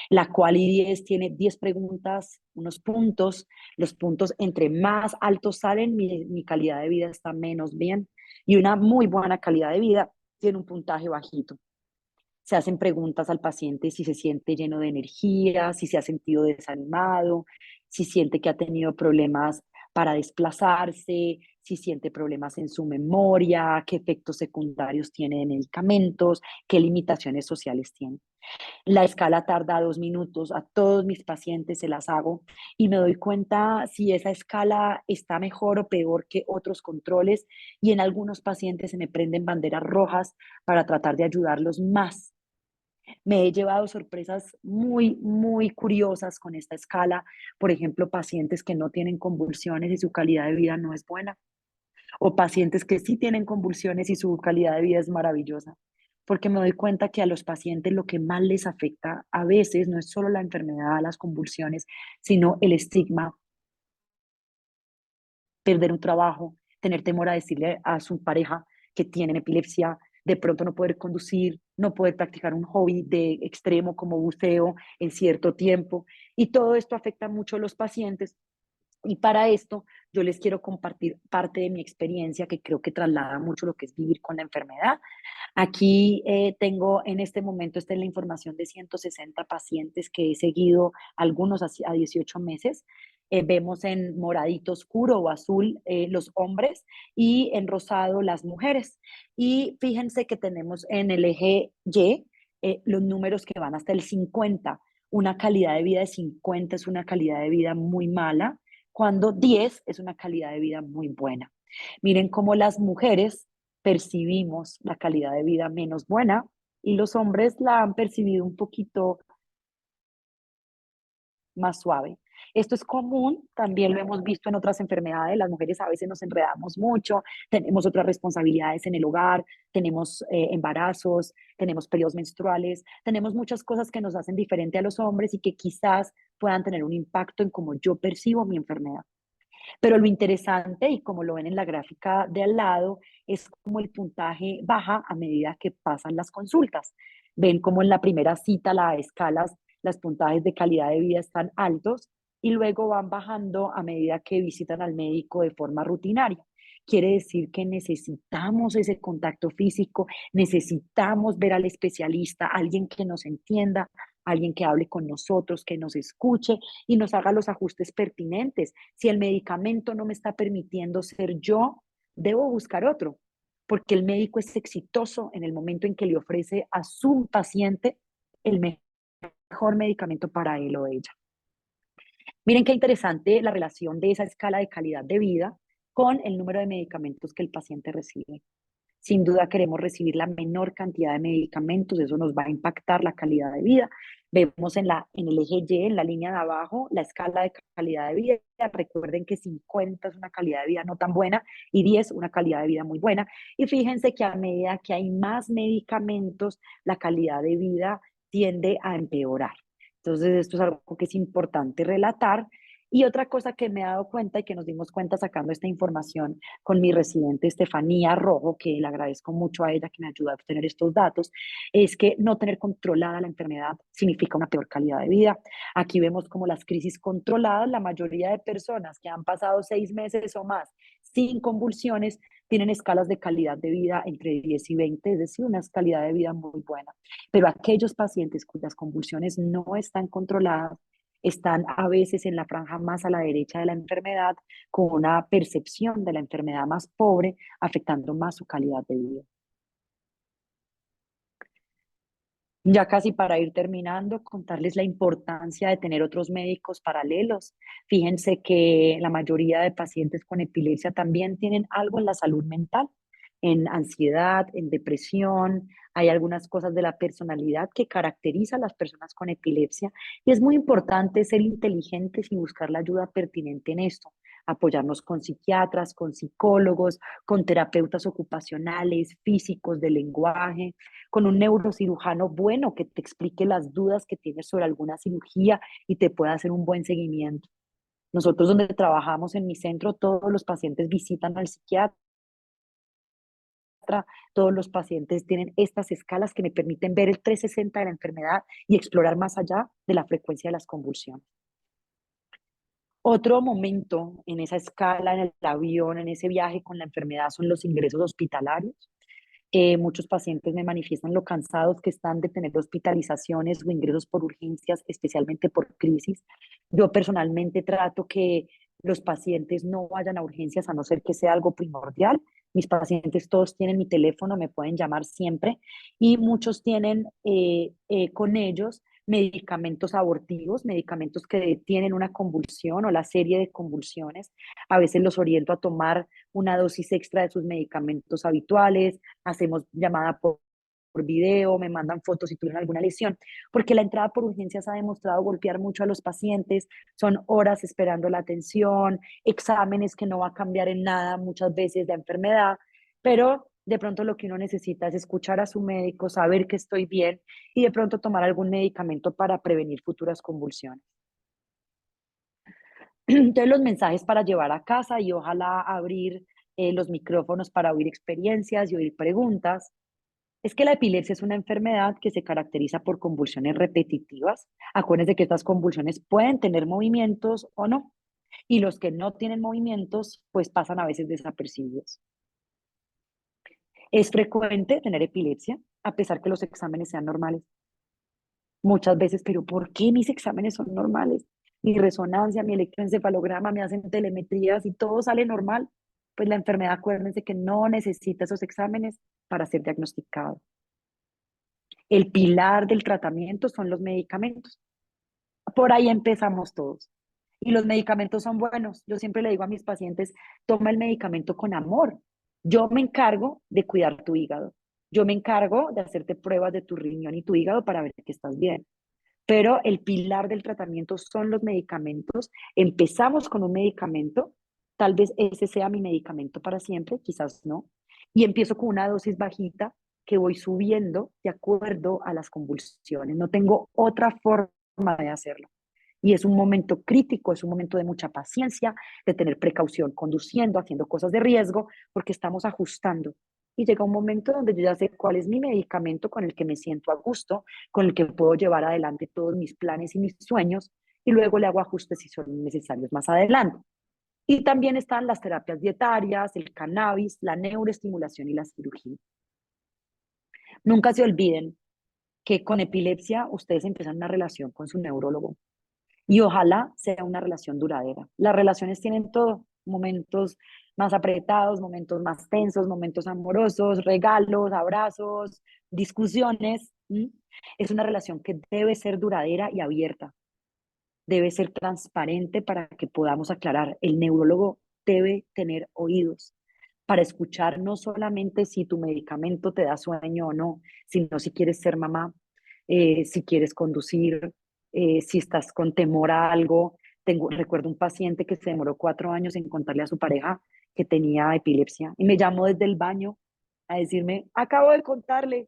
La QALY-10 tiene 10 preguntas, unos puntos. Los puntos entre más altos salen, mi calidad de vida está menos bien. Y una muy buena calidad de vida tiene un puntaje bajito. Se hacen preguntas al paciente si se siente lleno de energía, si se ha sentido desanimado, si siente que ha tenido problemas para desplazarse, si siente problemas en su memoria, qué efectos secundarios tiene de medicamentos, qué limitaciones sociales tiene. La escala tarda 2 minutos, a todos mis pacientes se las hago y me doy cuenta si esa escala está mejor o peor que otros controles y en algunos pacientes se me prenden banderas rojas para tratar de ayudarlos más. Me he llevado sorpresas muy, muy curiosas con esta escala. Por ejemplo, pacientes que no tienen convulsiones y su calidad de vida no es buena, o pacientes que sí tienen convulsiones y su calidad de vida es maravillosa. Porque me doy cuenta que a los pacientes lo que más les afecta a veces no es solo la enfermedad, las convulsiones, sino el estigma, perder un trabajo, tener temor a decirle a su pareja que tienen epilepsia, de pronto no poder conducir, no poder practicar un hobby de extremo como buceo en cierto tiempo. Y todo esto afecta mucho a los pacientes. Y para esto yo les quiero compartir parte de mi experiencia que creo que traslada mucho lo que es vivir con la enfermedad. Aquí tengo en este momento, esta es la información de 160 pacientes que he seguido, algunos a 18 meses. Vemos en moradito oscuro o azul los hombres y en rosado las mujeres. Y fíjense que tenemos en el eje Y los números que van hasta el 50. Una calidad de vida de 50 es una calidad de vida muy mala, cuando 10 es una calidad de vida muy buena. Miren cómo las mujeres percibimos la calidad de vida menos buena y los hombres la han percibido un poquito más suave. Esto es común, también lo hemos visto en otras enfermedades. Las mujeres a veces nos enredamos mucho, tenemos otras responsabilidades en el hogar, tenemos embarazos, tenemos periodos menstruales, tenemos muchas cosas que nos hacen diferente a los hombres y que quizás puedan tener un impacto en cómo yo percibo mi enfermedad. Pero lo interesante, y como lo ven en la gráfica de al lado, es como el puntaje baja a medida que pasan las consultas. Ven como en la primera cita, la escalas, los puntajes de calidad de vida están altos y luego van bajando a medida que visitan al médico de forma rutinaria. Quiere decir que necesitamos ese contacto físico, necesitamos ver al especialista, alguien que nos entienda, alguien que hable con nosotros, que nos escuche y nos haga los ajustes pertinentes. Si el medicamento no me está permitiendo ser yo, debo buscar otro, porque el médico es exitoso en el momento en que le ofrece a su paciente el mejor medicamento para él o ella. Miren qué interesante la relación de esa escala de calidad de vida con el número de medicamentos que el paciente recibe. Sin duda queremos recibir la menor cantidad de medicamentos, eso nos va a impactar la calidad de vida. Vemos en el eje Y, en la línea de abajo, la escala de calidad de vida. Recuerden que 50 es una calidad de vida no tan buena y 10 una calidad de vida muy buena. Y fíjense que a medida que hay más medicamentos, la calidad de vida tiende a empeorar. Entonces, esto es algo que es importante relatar. Y otra cosa que me he dado cuenta y que nos dimos cuenta sacando esta información con mi residente Estefanía Rojo, que le agradezco mucho a ella que me ayuda a obtener estos datos, es que no tener controlada la enfermedad significa una peor calidad de vida. Aquí vemos como las crisis controladas, la mayoría de personas que han pasado 6 meses o más sin convulsiones tienen escalas de calidad de vida entre 10 y 20, es decir, una calidad de vida muy buena. Pero aquellos pacientes cuyas convulsiones no están controladas, están a veces en la franja más a la derecha de la enfermedad, con una percepción de la enfermedad más pobre, afectando más su calidad de vida. Ya casi para ir terminando, contarles la importancia de tener otros médicos paralelos. Fíjense que la mayoría de pacientes con epilepsia también tienen algo en la salud mental. en ansiedad, en depresión. Hay algunas cosas de la personalidad que caracteriza a las personas con epilepsia y es muy importante ser inteligentes y buscar la ayuda pertinente en esto. Apoyarnos con psiquiatras, con psicólogos, con terapeutas ocupacionales, físicos, de lenguaje, con un neurocirujano bueno que te explique las dudas que tienes sobre alguna cirugía y te pueda hacer un buen seguimiento. Nosotros donde trabajamos en mi centro, todos los pacientes visitan al psiquiatra, todos los pacientes tienen estas escalas que me permiten ver el 360 de la enfermedad y explorar más allá de la frecuencia de las convulsiones. Otro momento en esa escala, en el avión, en ese viaje con la enfermedad, son los ingresos hospitalarios. Muchos pacientes me manifiestan lo cansados que están de tener hospitalizaciones o ingresos por urgencias, especialmente por crisis. Yo personalmente trato que los pacientes no vayan a urgencias a no ser que sea algo primordial. Mis pacientes todos tienen mi teléfono, me pueden llamar siempre y muchos tienen con ellos medicamentos abortivos, medicamentos que detienen una convulsión o la serie de convulsiones. A veces los oriento a tomar una dosis extra de sus medicamentos habituales, hacemos llamada por video, me mandan fotos si tuvieron alguna lesión, porque la entrada por urgencias ha demostrado golpear mucho a los pacientes, son horas esperando la atención, exámenes que no va a cambiar en nada muchas veces la enfermedad, pero de pronto lo que uno necesita es escuchar a su médico, saber que estoy bien y de pronto tomar algún medicamento para prevenir futuras convulsiones. Entonces los mensajes para llevar a casa y ojalá abrir los micrófonos para oír experiencias y oír preguntas. Es que la epilepsia es una enfermedad que se caracteriza por convulsiones repetitivas. Acuérdense que estas convulsiones pueden tener movimientos o no. Y los que no tienen movimientos, pues pasan a veces desapercibidos. Es frecuente tener epilepsia, a pesar que los exámenes sean normales. Muchas veces, pero ¿por qué mis exámenes son normales? Mi resonancia, mi electroencefalograma, me hacen telemetrías y todo sale normal. Pues la enfermedad, acuérdense que no necesita esos exámenes para ser diagnosticado. El pilar del tratamiento son los medicamentos. Por ahí empezamos todos. Y los medicamentos son buenos. Yo siempre le digo a mis pacientes, toma el medicamento con amor. Yo me encargo de cuidar tu hígado. Yo me encargo de hacerte pruebas de tu riñón y tu hígado para ver que estás bien. Pero el pilar del tratamiento son los medicamentos. Empezamos con un medicamento, tal vez ese sea mi medicamento para siempre, quizás no. Y empiezo con una dosis bajita que voy subiendo de acuerdo a las convulsiones. No tengo otra forma de hacerlo. Y es un momento crítico, es un momento de mucha paciencia, de tener precaución conduciendo, haciendo cosas de riesgo, porque estamos ajustando. Y llega un momento donde yo ya sé cuál es mi medicamento con el que me siento a gusto, con el que puedo llevar adelante todos mis planes y mis sueños, y luego le hago ajustes si son necesarios más adelante. Y también están las terapias dietarias, el cannabis, la neuroestimulación y la cirugía. Nunca se olviden que con epilepsia ustedes empiezan una relación con su neurólogo y ojalá sea una relación duradera. Las relaciones tienen todo, momentos más apretados, momentos más tensos, momentos amorosos, regalos, abrazos, discusiones. Es una relación que debe ser duradera y abierta, debe ser transparente para que podamos aclarar. El neurólogo debe tener oídos para escuchar no solamente si tu medicamento te da sueño o no, sino si quieres ser mamá, si quieres conducir, si estás con temor a algo. Recuerdo un paciente que se demoró 4 años en contarle a su pareja que tenía epilepsia y me llamó desde el baño a decirme, acabo de contarle.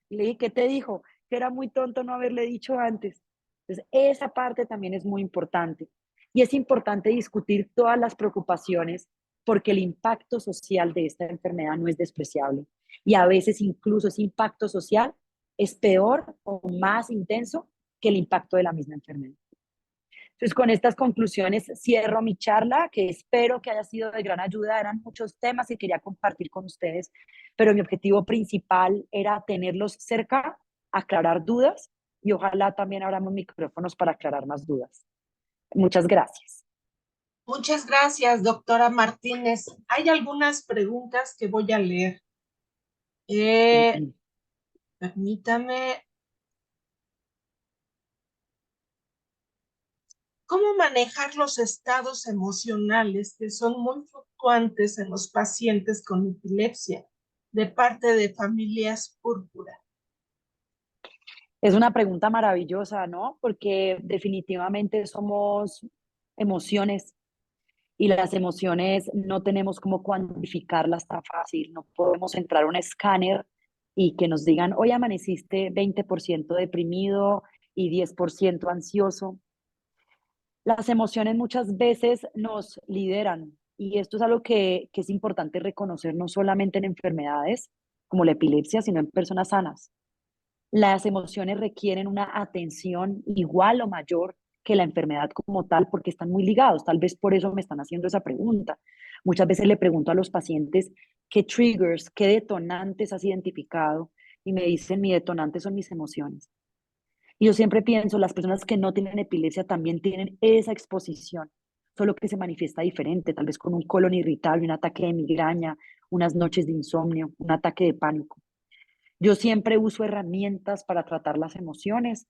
Y le dije, ¿qué te dijo? Que era muy tonto no haberle dicho antes. Entonces, esa parte también es muy importante. Y es importante discutir todas las preocupaciones porque el impacto social de esta enfermedad no es despreciable. Y a veces incluso ese impacto social es peor o más intenso que el impacto de la misma enfermedad. Entonces, con estas conclusiones cierro mi charla, que espero que haya sido de gran ayuda. Eran muchos temas que quería compartir con ustedes, pero mi objetivo principal era tenerlos cerca, aclarar dudas y ojalá también abramos micrófonos para aclarar más dudas. Muchas gracias.
Muchas gracias, doctora Martínez. Hay algunas preguntas que voy a leer. Permítame. ¿Cómo manejar los estados emocionales que son muy fluctuantes en los pacientes con epilepsia? de parte de Familias Púrpura?
Es una pregunta maravillosa, ¿no? Porque definitivamente somos emociones y las emociones no tenemos cómo cuantificarlas tan fácil. No podemos entrar a un escáner y que nos digan, hoy amaneciste 20% deprimido y 10% ansioso. Las emociones muchas veces nos lideran y esto es algo que es importante reconocer no solamente en enfermedades como la epilepsia, sino en personas sanas. Las emociones requieren una atención igual o mayor que la enfermedad como tal porque están muy ligados. Tal vez por eso me están haciendo esa pregunta. Muchas veces le pregunto a los pacientes qué triggers, qué detonantes has identificado y me dicen mi detonante son mis emociones. Y yo siempre pienso, las personas que no tienen epilepsia también tienen esa exposición, solo que se manifiesta diferente, tal vez con un colon irritable, un ataque de migraña, unas noches de insomnio, un ataque de pánico. Yo siempre uso herramientas para tratar las emociones.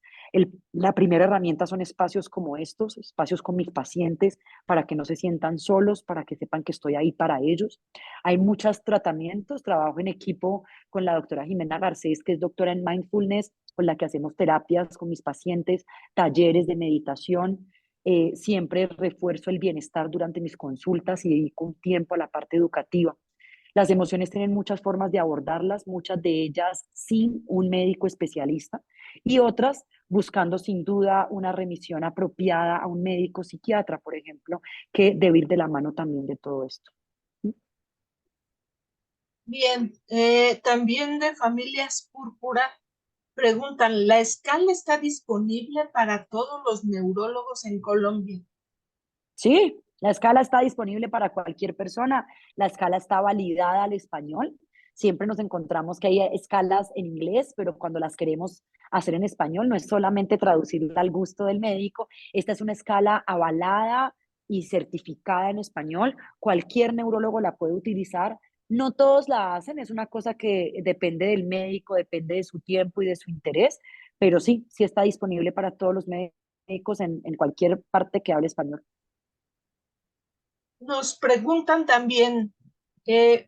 La primera herramienta son espacios como estos, espacios con mis pacientes, para que no se sientan solos, para que sepan que estoy ahí para ellos. Hay muchos tratamientos, trabajo en equipo con la doctora Jimena Garcés, que es doctora en mindfulness, con la que hacemos terapias con mis pacientes, talleres de meditación. Siempre refuerzo el bienestar durante mis consultas y dedico un tiempo a la parte educativa. Las emociones tienen muchas formas de abordarlas, muchas de ellas sin un médico especialista y otras buscando sin duda una remisión apropiada a un médico psiquiatra, por ejemplo, que debe ir de la mano también de todo esto.
Bien, también de Familias Púrpura preguntan, ¿la escala está disponible para todos los neurólogos en Colombia?
Sí, la escala está disponible para cualquier persona, la escala está validada al español. Siempre nos encontramos que hay escalas en inglés, pero cuando las queremos hacer en español no es solamente traducirla al gusto del médico, esta es una escala avalada y certificada en español. Cualquier neurólogo la puede utilizar. No todos la hacen, es una cosa que depende del médico, depende de su tiempo y de su interés, pero sí, sí está disponible para todos los médicos en cualquier parte que hable español.
Nos preguntan también,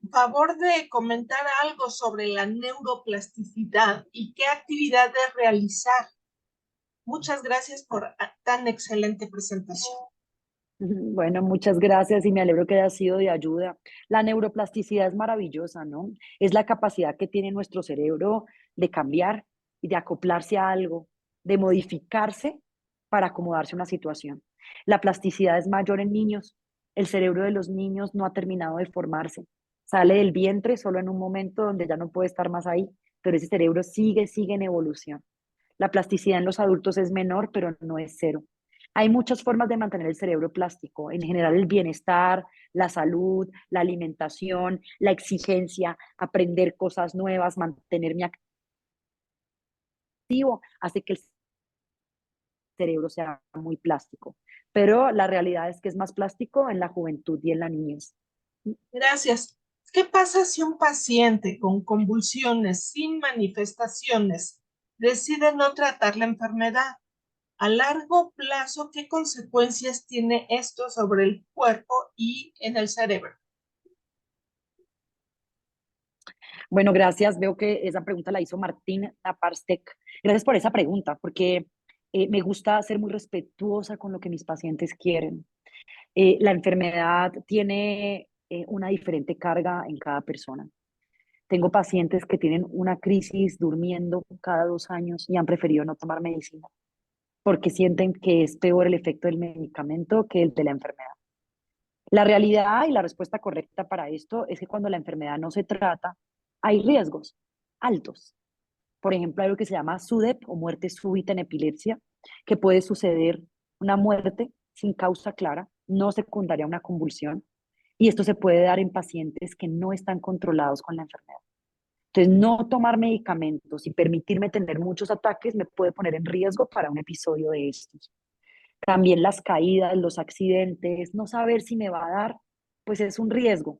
favor de comentar algo sobre la neuroplasticidad y qué actividades realizar. Muchas gracias por tan excelente presentación.
Bueno, muchas gracias y me alegro que haya sido de ayuda. La neuroplasticidad es maravillosa, ¿no? Es la capacidad que tiene nuestro cerebro de cambiar y de acoplarse a algo, de modificarse para acomodarse a una situación. La plasticidad es mayor en niños. El cerebro de los niños no ha terminado de formarse. Sale del vientre solo en un momento donde ya no puede estar más ahí, pero ese cerebro sigue en evolución. La plasticidad en los adultos es menor, pero no es cero. Hay muchas formas de mantener el cerebro plástico, en general el bienestar, la salud, la alimentación, la exigencia, aprender cosas nuevas, mantenerme activo, hace que el cerebro sea muy plástico. Pero la realidad es que es más plástico en la juventud y en la niñez.
Gracias. ¿Qué pasa si un paciente con convulsiones sin manifestaciones decide no tratar la enfermedad? A largo plazo, ¿qué consecuencias tiene esto sobre el cuerpo y en el cerebro?
Bueno, gracias. Veo que esa pregunta la hizo Martín Naparstek. Gracias por esa pregunta, porque me gusta ser muy respetuosa con lo que mis pacientes quieren. La enfermedad tiene una diferente carga en cada persona. Tengo pacientes que tienen una crisis durmiendo cada 2 años y han preferido no tomar medicina porque sienten que es peor el efecto del medicamento que el de la enfermedad. La realidad y la respuesta correcta para esto es que cuando la enfermedad no se trata, hay riesgos altos. Por ejemplo, hay lo que se llama SUDEP o muerte súbita en epilepsia, que puede suceder una muerte sin causa clara, no secundaria a una convulsión, y esto se puede dar en pacientes que no están controlados con la enfermedad. Entonces, no tomar medicamentos y permitirme tener muchos ataques me puede poner en riesgo para un episodio de estos. También las caídas, los accidentes, no saber si me va a dar, pues es un riesgo.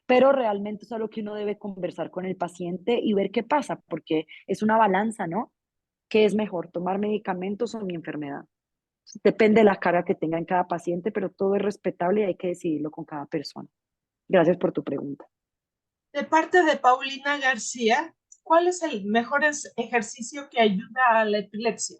Pero realmente es algo que uno debe conversar con el paciente y ver qué pasa, porque es una balanza, ¿no? ¿Qué es mejor, tomar medicamentos o mi enfermedad? Depende de la carga que tenga en cada paciente, pero todo es respetable y hay que decidirlo con cada persona. Gracias por tu pregunta.
De parte de Paulina García, ¿cuál es el mejor ejercicio que ayuda a la epilepsia?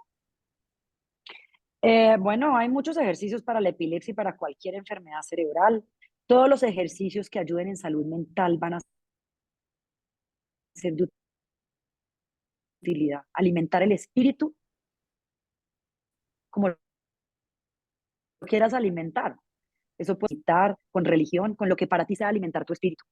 Bueno, hay muchos ejercicios para la epilepsia y para cualquier enfermedad cerebral. Todos los ejercicios que ayuden en salud mental van a ser de utilidad. Alimentar el espíritu como lo quieras alimentar. Eso puede estar con religión, con lo que para ti sea alimentar tu espíritu.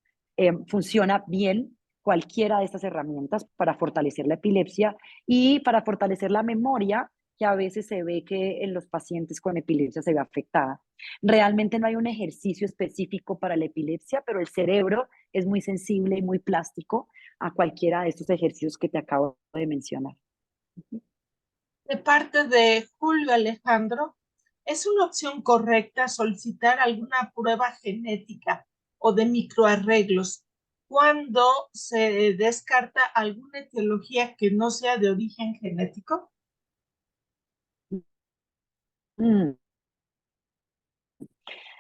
Funciona bien cualquiera de estas herramientas para fortalecer la epilepsia y para fortalecer la memoria, que a veces se ve que en los pacientes con epilepsia se ve afectada. Realmente no hay un ejercicio específico para la epilepsia, pero el cerebro es muy sensible y muy plástico a cualquiera de estos ejercicios que te acabo de mencionar.
De parte de Julio Alejandro, ¿es una opción correcta solicitar alguna prueba genética o de microarreglos cuando se descarta alguna etiología que no sea de origen genético?
Mm.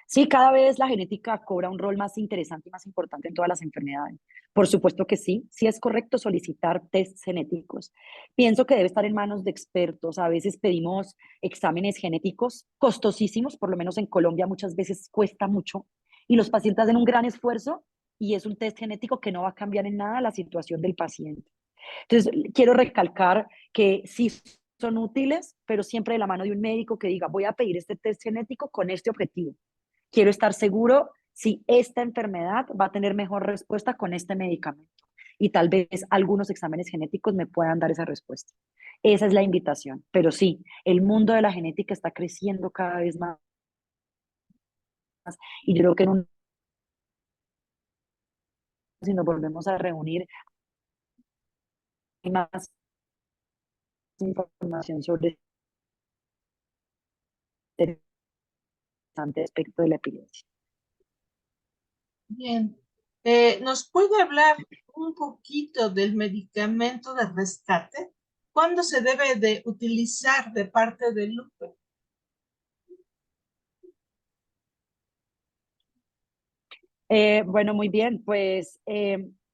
Sí, cada vez la genética cobra un rol más interesante y más importante en todas las enfermedades. Por supuesto que sí, sí es correcto solicitar tests genéticos. Pienso que debe estar en manos de expertos. A veces pedimos exámenes genéticos costosísimos, por lo menos en Colombia muchas veces cuesta mucho, y los pacientes hacen un gran esfuerzo y es un test genético que no va a cambiar en nada la situación del paciente. Entonces, quiero recalcar que sí son útiles, pero siempre de la mano de un médico que diga, voy a pedir este test genético con este objetivo. Quiero estar seguro si esta enfermedad va a tener mejor respuesta con este medicamento. Y tal vez algunos exámenes genéticos me puedan dar esa respuesta. Esa es la invitación. Pero sí, el mundo de la genética está creciendo cada vez más. Y yo creo que en un, si nos volvemos a reunir, hay más información sobre este interesante aspecto de la epilepsia.
Bien. ¿Nos puede hablar un poquito del medicamento de rescate? ¿Cuándo se debe de utilizar de parte del Lupe?
Bueno, muy bien, pues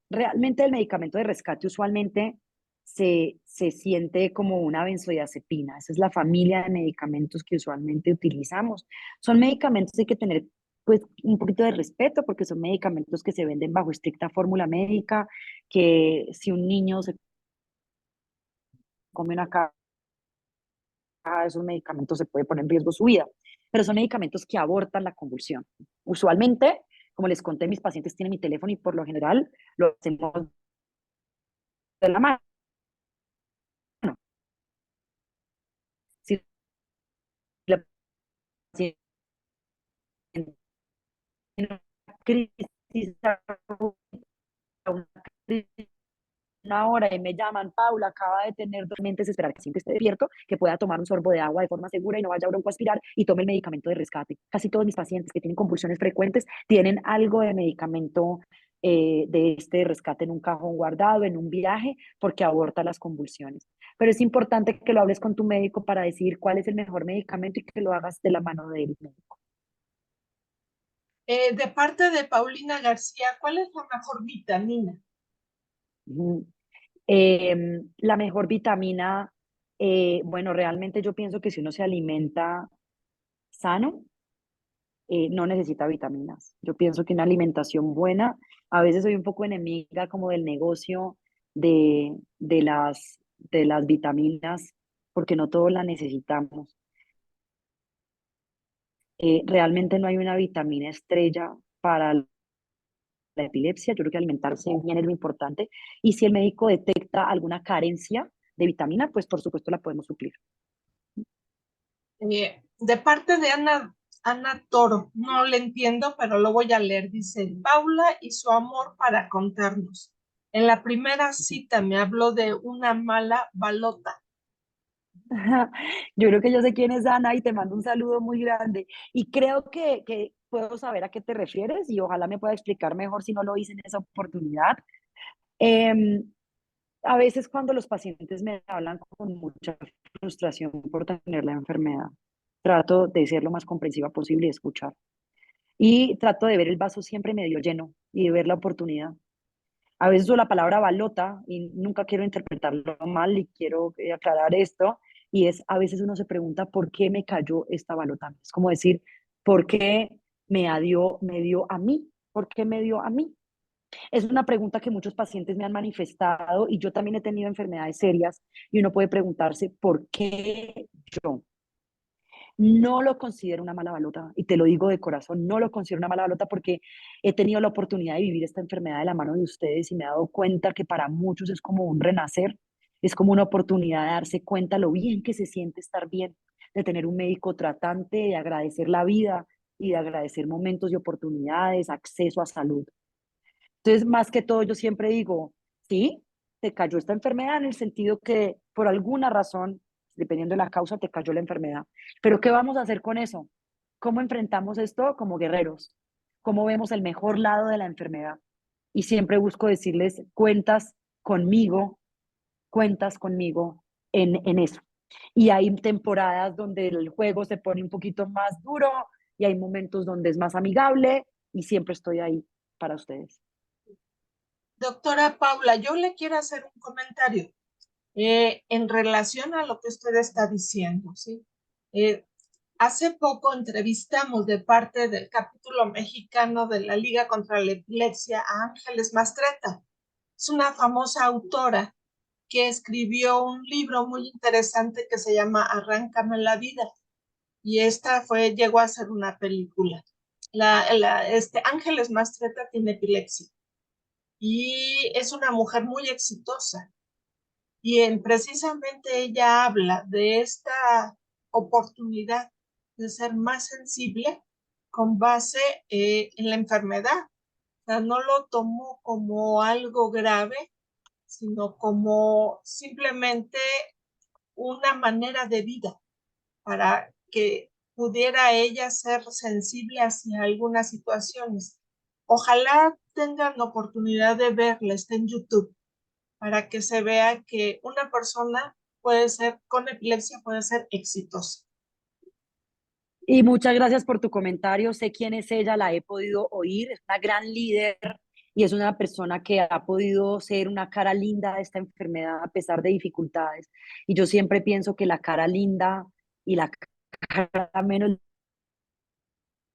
realmente el medicamento de rescate usualmente se siente como una benzodiazepina. Esa es la familia de medicamentos que usualmente utilizamos. Son medicamentos que hay que tener pues un poquito de respeto porque son medicamentos que se venden bajo estricta fórmula médica, que si un niño se come una caja de esos medicamentos se puede poner en riesgo su vida, pero son medicamentos que abortan la convulsión. Usualmente, como les conté, mis pacientes tienen mi teléfono y por lo general lo hacemos de la mano. Si la paciente tiene una crisis, una crisis, una hora y me llaman, Paula, acaba de tener dormientes, esperar que siempre esté despierto, que pueda tomar un sorbo de agua de forma segura y no vaya a broncoaspirar y tome el medicamento de rescate. Casi todos mis pacientes que tienen convulsiones frecuentes tienen algo de medicamento de este rescate en un cajón guardado, en un viaje, porque aborta las convulsiones. Pero es importante que lo hables con tu médico para decir cuál es el mejor medicamento y que lo hagas de la mano del médico.
De parte de Paulina García, ¿cuál es la mejor vitamina?
Ujú. La mejor vitamina, bueno, realmente yo pienso que si uno se alimenta sano, no necesita vitaminas. Yo pienso que una alimentación buena, a veces soy un poco enemiga como del negocio de las vitaminas, porque no todos la necesitamos. Realmente no hay una vitamina estrella para la epilepsia. Yo creo que alimentarse bien es lo importante. Y si el médico detecta alguna carencia de vitamina, pues por supuesto la podemos suplir.
De parte de Ana Toro, no le entiendo, pero lo voy a leer. Dice, Paula y su amor para contarnos. En la primera cita me habló de una mala balota.
Yo creo que yo sé quién es Ana y te mando un saludo muy grande. Y creo que puedo saber a qué te refieres y ojalá me pueda explicar mejor si no lo hice en esa oportunidad. Em, a veces cuando los pacientes me hablan con mucha frustración por tener la enfermedad, trato de ser lo más comprensiva posible y escuchar. Y trato de ver el vaso siempre medio lleno y de ver la oportunidad. A veces uso la palabra balota y nunca quiero interpretarlo mal y quiero aclarar esto. Y es, a veces uno se pregunta, ¿por qué me cayó esta balota? Es como decir, ¿por qué me dio a mí? ¿Por qué me dio a mí? Es una pregunta que muchos pacientes me han manifestado y yo también he tenido enfermedades serias y uno puede preguntarse, ¿por qué yo? No lo considero una mala balota y te lo digo de corazón, no lo considero una mala balota porque he tenido la oportunidad de vivir esta enfermedad de la mano de ustedes y me he dado cuenta que para muchos es como un renacer, es como una oportunidad de darse cuenta lo bien que se siente estar bien, de tener un médico tratante, de agradecer la vida y de agradecer momentos y oportunidades, acceso a salud. Entonces, más que todo, yo siempre digo, sí, te cayó esta enfermedad en el sentido que por alguna razón, dependiendo de la causa, te cayó la enfermedad. Pero ¿qué vamos a hacer con eso? ¿Cómo enfrentamos esto como guerreros? ¿Cómo vemos el mejor lado de la enfermedad? Y siempre busco decirles, conmigo, cuentas conmigo en eso. Y hay temporadas donde el juego se pone un poquito más duro y hay momentos donde es más amigable y siempre estoy ahí para ustedes.
Doctora Paula, yo le quiero hacer un comentario en relación a lo que usted está diciendo, ¿sí? Eh, Hace poco entrevistamos de parte del capítulo mexicano de la Liga contra la Epilepsia a Ángeles Mastretta. Es una famosa autora que escribió un libro muy interesante que se llama Arráncame la vida. Y esta llegó a ser una película. Ángeles Mastretta tiene epilepsia y es una mujer muy exitosa. Precisamente ella habla de esta oportunidad de ser más sensible con base en la enfermedad. O sea, no lo tomó como algo grave, sino como simplemente una manera de vida para que pudiera ella ser sensible hacia algunas situaciones. Ojalá tengan oportunidad de verla, está en YouTube, para que se vea que una persona puede ser, con epilepsia puede ser exitosa.
Y muchas gracias por tu comentario. Sé quién es ella, la he podido oír. Es una gran líder y es una persona que ha podido ser una cara linda de esta enfermedad a pesar de dificultades. Y yo siempre pienso que la cara linda y la cara menos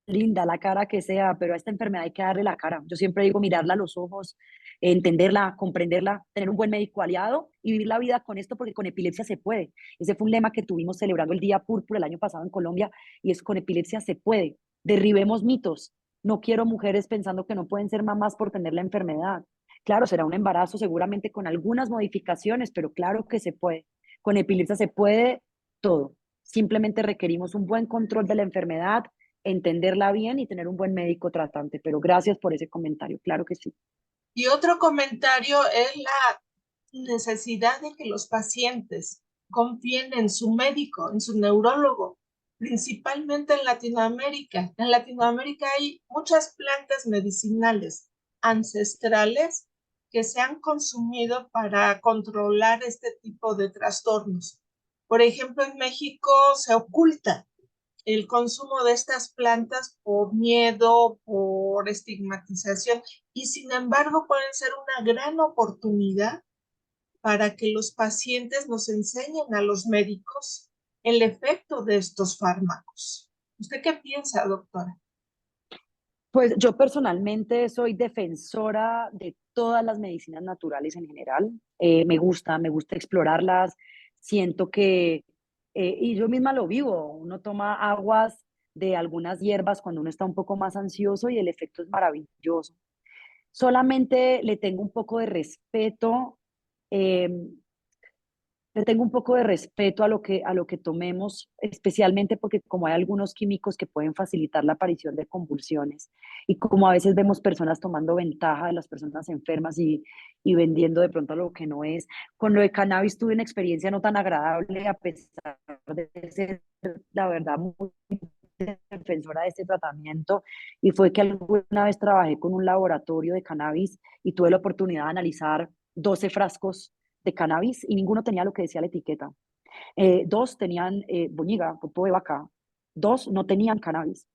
linda, la cara que sea, pero a esta enfermedad hay que darle la cara. Yo siempre digo mirarla a los ojos, entenderla, comprenderla, tener un buen médico aliado y vivir la vida con esto porque con epilepsia se puede. Ese fue un lema que tuvimos celebrando el Día Púrpura el año pasado en Colombia y es con epilepsia se puede. Derribemos mitos. No quiero mujeres pensando que no pueden ser mamás por tener la enfermedad. Claro, será un embarazo seguramente con algunas modificaciones, pero claro que se puede. Con epilepsia se puede todo. Simplemente requerimos un buen control de la enfermedad, entenderla bien y tener un buen médico tratante. Pero gracias por ese comentario, claro que sí.
Y otro comentario es la necesidad de que los pacientes confíen en su médico, en su neurólogo, principalmente en Latinoamérica. En Latinoamérica hay muchas plantas medicinales ancestrales que se han consumido para controlar este tipo de trastornos. Por ejemplo, en México se oculta el consumo de estas plantas por miedo, por estigmatización, y sin embargo pueden ser una gran oportunidad para que los pacientes nos enseñen a los médicos el efecto de estos fármacos. ¿Usted qué piensa, doctora?
Pues yo personalmente soy defensora de todas las medicinas naturales en general. Me gusta explorarlas. Siento que, y yo misma lo vivo, uno toma aguas de algunas hierbas cuando uno está un poco más ansioso y el efecto es maravilloso. Solamente le tengo un poco de respeto, eh, le tengo un poco de respeto a lo que tomemos, especialmente porque como hay algunos químicos que pueden facilitar la aparición de convulsiones y como a veces vemos personas tomando ventaja de las personas enfermas y vendiendo de pronto lo que no es. Con lo de cannabis tuve una experiencia no tan agradable a pesar de ser, la verdad, muy defensora de este tratamiento y fue que alguna vez trabajé con un laboratorio de cannabis y tuve la oportunidad de analizar 12 frascos de cannabis y ninguno tenía lo que decía la etiqueta. Dos tenían boñiga, popo de vaca, 2 no tenían cannabis.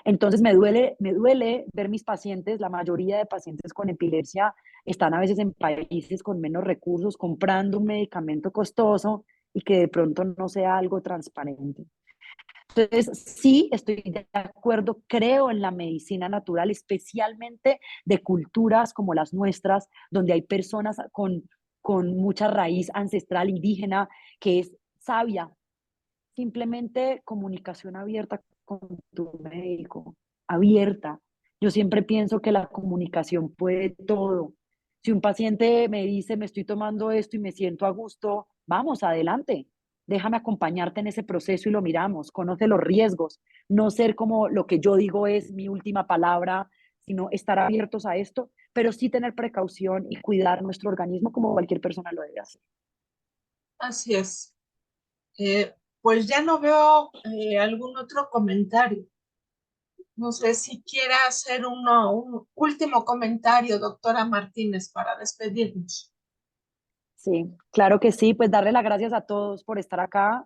Entonces me duele ver mis pacientes, la mayoría de pacientes con epilepsia están a veces en países con menos recursos comprando un medicamento costoso y que de pronto no sea algo transparente. Entonces, sí, estoy de acuerdo, creo en la medicina natural, especialmente de culturas como las nuestras, donde hay personas con mucha raíz ancestral indígena que es sabia. Simplemente comunicación abierta con tu médico, abierta. Yo siempre pienso que la comunicación puede todo. Si un paciente me dice, me estoy tomando esto y me siento a gusto, vamos, adelante. Déjame acompañarte en ese proceso y lo miramos. Conoce los riesgos. No ser como lo que yo digo es mi última palabra, sino estar abiertos a esto, pero sí tener precaución y cuidar nuestro organismo como cualquier persona lo debe hacer.
Así es. Pues ya no veo algún otro comentario. No sé si quiera hacer un último comentario, doctora Martínez, para despedirnos.
Sí, claro que sí, pues darle las gracias a todos por estar acá.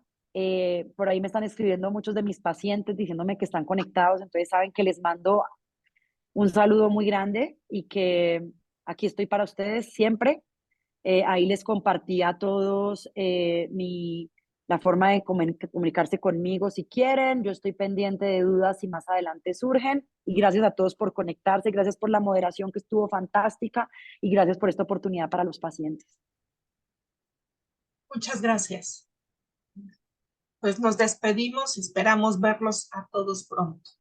Por ahí me están escribiendo muchos de mis pacientes diciéndome que están conectados, entonces saben que les mando un saludo muy grande y que aquí estoy para ustedes siempre. Ahí les compartí a todos la forma de comunicarse conmigo si quieren. Yo estoy pendiente de dudas si más adelante surgen. Y gracias a todos por conectarse, gracias por la moderación que estuvo fantástica y gracias por esta oportunidad para los pacientes.
Muchas gracias. Pues nos despedimos y esperamos verlos a todos pronto.